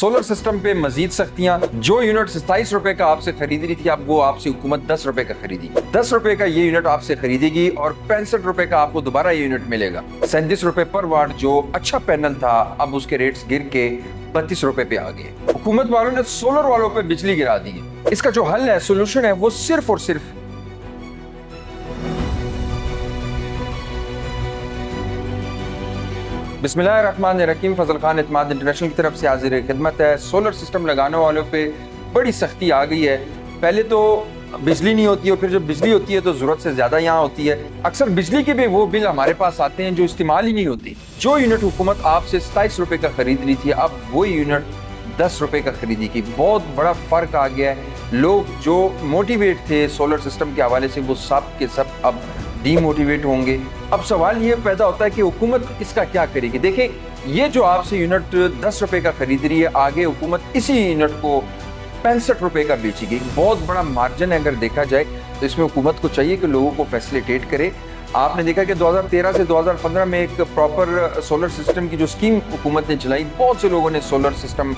Solar system पे मजीद सख्तियां। जो unit 27 रुपए का आपसे खरीद रही थी, अब वो आपसे हुकूमत 10 रुपए का खरीदेगी। 10 रुपए का ये यूनिट आपसे खरीदेगी और 65 रुपए का आपको दोबारा ये यूनिट मिलेगा। 37 रुपए पर वाट जो अच्छा पैनल था, अब उसके रेट्स गिर के 32 रुपए पे आ गए। हुकूमत वालों ने सोलर वालों पे बिजली गिरा दी है। इसका जो हल है, सोल्यूशन है, वो सिर्फ और सिर्फ बिस्मिल्लाहिर्रहमानिर्रहीम। फजल खान इत्माद इंटरनेशनल की तरफ से हाजिर खिदमत है। सोलर सिस्टम लगाने वालों पे बड़ी सख्ती आ गई है। पहले तो बिजली नहीं होती और फिर जब बिजली होती है तो ज़रूरत से ज़्यादा यहाँ होती है। अक्सर बिजली के भी वो बिल हमारे पास आते हैं जो इस्तेमाल ही नहीं होती। जो यूनिट हुकूमत आपसे 27 रुपए का खरीद रही थी, अब वही यूनिट 10 रुपए का खरीदेगी। बहुत बड़ा फ़र्क आ गया है। लोग जो मोटिवेट थे सोलर सिस्टम के हवाले से, वो सब के सब अब डीमोटिवेट होंगे। अब सवाल ये पैदा होता है कि हुकूमत इसका क्या करेगी। देखें, ये जो आपसे यूनिट 10 रुपए का खरीद रही है, आगे हुकूमत इसी यूनिट को 65 रुपए का बेचेगी। बहुत बड़ा मार्जिन है। अगर देखा जाए तो इसमें हुकूमत को चाहिए कि लोगों को फैसिलिटेट करे। आपने देखा कि 2013 से 2015 में एक प्रॉपर सोलर सिस्टम की जो स्कीम हुकूमत ने चलाई, बहुत से लोगों ने सोलर सिस्टम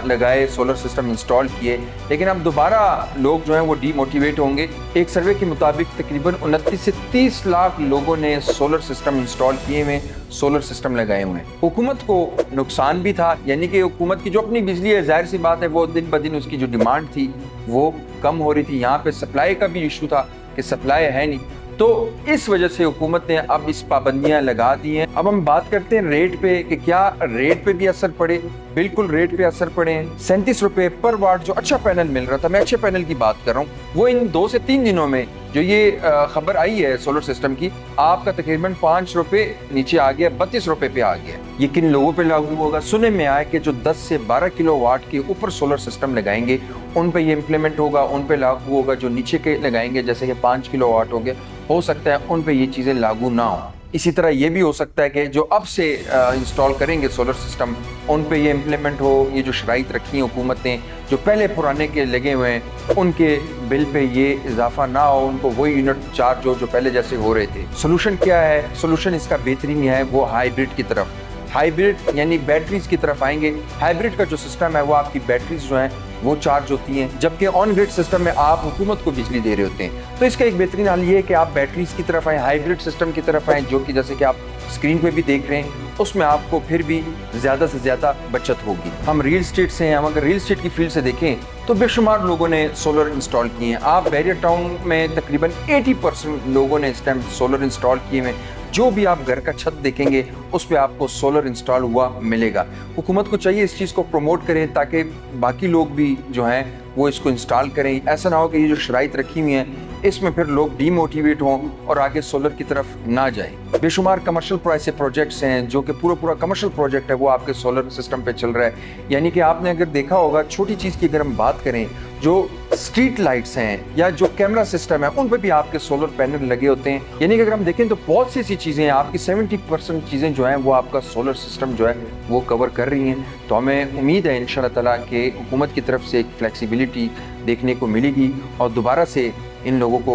लगाए, सोलर सिस्टम इंस्टॉल किए, लेकिन अब दोबारा लोग जो हैं वो डीमोटिवेट होंगे। एक सर्वे के मुताबिक तकरीबन 29 से 30 लाख लोगों ने सोलर सिस्टम इंस्टॉल किए हुए, सोलर सिस्टम लगाए हुए हैं। हुकूमत को नुकसान भी था, यानी कि हुकूमत की जो अपनी बिजली है, जाहिर सी बात है, वो दिन ब दिन उसकी जो डिमांड थी वो कम हो रही थी। यहाँ पे सप्लाई का भी इशू था कि सप्लाई है नहीं, तो इस वजह से हुकूमत ने अब इस पाबंदियां लगा दी हैं। अब हम बात करते हैं रेट पे कि क्या रेट पे भी असर पड़े। बिल्कुल रेट पे असर पड़े। 37 रुपए पर वाट जो अच्छा पैनल मिल रहा था, मैं अच्छे पैनल की बात कर रहा हूँ, वो इन 2 से 3 दिनों में जो ये खबर आई है सोलर सिस्टम की, आपका तकरीबन 5 रुपए नीचे आ गया, 32 रुपए पे आ गया। ये किन लोगों पे लागू होगा? सुनने में आया कि जो 10 से 12 किलो वाट के ऊपर सोलर सिस्टम लगाएंगे उन पे ये इम्प्लीमेंट होगा, उन पे लागू होगा। जो नीचे के लगाएंगे, जैसे कि 5 किलो वाट हो गया, हो सकता है उन पे ये चीज़ें लागू ना हो। इसी तरह ये भी हो सकता है कि जो अब से इंस्टॉल करेंगे सोलर सिस्टम, उन पे ये इम्प्लीमेंट हो। ये जो शराइत रखी हैं हुकूमत ने, जो पहले पुराने के लगे हुए हैं, उनके बिल पे ये इजाफा ना हो, उनको वही यूनिट चार्ज हो जो पहले जैसे हो रहे थे। सोल्यूशन क्या है? सोल्यूशन इसका बेहतरीन है, वो हाइब्रिड की तरफ, हाइब्रिड यानी बैटरीज की तरफ आएंगे। हाइब्रिड का जो सिस्टम है वो आपकी बैटरीज जो हैं वो चार्ज होती हैं, जबकि ऑन ग्रिड सिस्टम में आप हुकूमत को बिजली दे रहे होते हैं। तो इसका एक बेहतरीन हल ये है कि आप बैटरीज की तरफ आएँ, हाइब्रिड सिस्टम की तरफ आएँ, जो कि जैसे कि आप स्क्रीन पे भी देख रहे हैं, उसमें आपको फिर भी ज़्यादा से ज़्यादा बचत होगी। हम रियल स्टेट से हैं, हम अगर रियल स्टेट की फील्ड से देखें तो बेशुमार लोगों ने सोलर इंस्टॉल किए हैं। आप बैरियर टाउन में तकरीबन 80% लोगों ने इस टाइम सोलर इंस्टॉल किए हैं। जो भी आप घर का छत देखेंगे उस पर आपको सोलर इंस्टॉल हुआ मिलेगा। हुकूमत को चाहिए इस चीज़ को प्रमोट करें ताकि बाकी लोग भी जो हैं वो इसको इंस्टॉल करें। ऐसा ना हो कि ये जो शराइत रखी हुई हैं इसमें फिर लोग डीमोटिवेट हों और आगे सोलर की तरफ ना जाएं। बेशुमार कमर्शियल ऐसे प्रोजेक्ट्स हैं जो कि पूरा कमर्शियल प्रोजेक्ट है, वो आपके सोलर सिस्टम पे चल रहा है। यानी कि आपने अगर देखा होगा, छोटी चीज़ की अगर हम बात करें, जो स्ट्रीट लाइट्स हैं या जो कैमरा सिस्टम है, उन पर भी आपके सोलर पैनल लगे होते हैं। यानी कि अगर हम देखें तो बहुत सी ऐसी चीज़ें हैं, आपकी 70% चीज़ें जो हैं वो आपका सोलर सिस्टम जो है वो कवर कर रही हैं। तो हमें उम्मीद है इंशाअल्लाह ताला कि हुकूमत की तरफ से एक फ्लेक्सिबिलिटी देखने को मिलेगी और दोबारा से इन लोगों को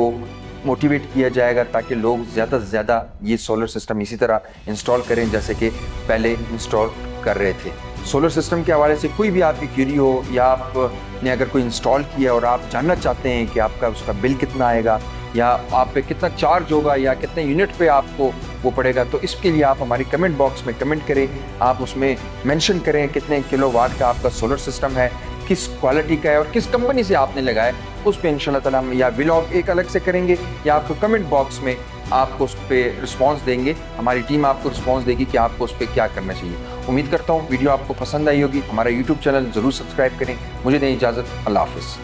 मोटिवेट किया जाएगा ताकि लोग ज़्यादा से ज़्यादा ये सोलर सिस्टम इसी तरह इंस्टॉल करें जैसे कि पहले इंस्टॉल कर रहे थे। सोलर सिस्टम के हवाले से कोई भी आपकी क्वेरी हो या आपने अगर कोई इंस्टॉल किया और आप जानना चाहते हैं कि आपका उसका बिल कितना आएगा या आप पे कितना चार्ज होगा या कितने यूनिट पे आपको वो पड़ेगा, तो इसके लिए आप हमारी कमेंट बॉक्स में कमेंट करें। आप उसमें मेंशन करें कितने किलो वाट का आपका सोलर सिस्टम है, किस क्वालिटी का है और किस कंपनी से आपने लगाया। उस पर इंशाल्लाह ताला हम या व्लॉग एक अलग से करेंगे या आपको कमेंट बॉक्स में आपको उस पर रिस्पॉन्स देंगे। हमारी टीम आपको रिस्पॉन्स देगी कि आपको उस पर क्या करना चाहिए। उम्मीद करता हूँ वीडियो आपको पसंद आई होगी। हमारा यूट्यूब चैनल ज़रूर सब्सक्राइब करें। मुझे दें इजाज़त। अल्लाह हाफ़िज़।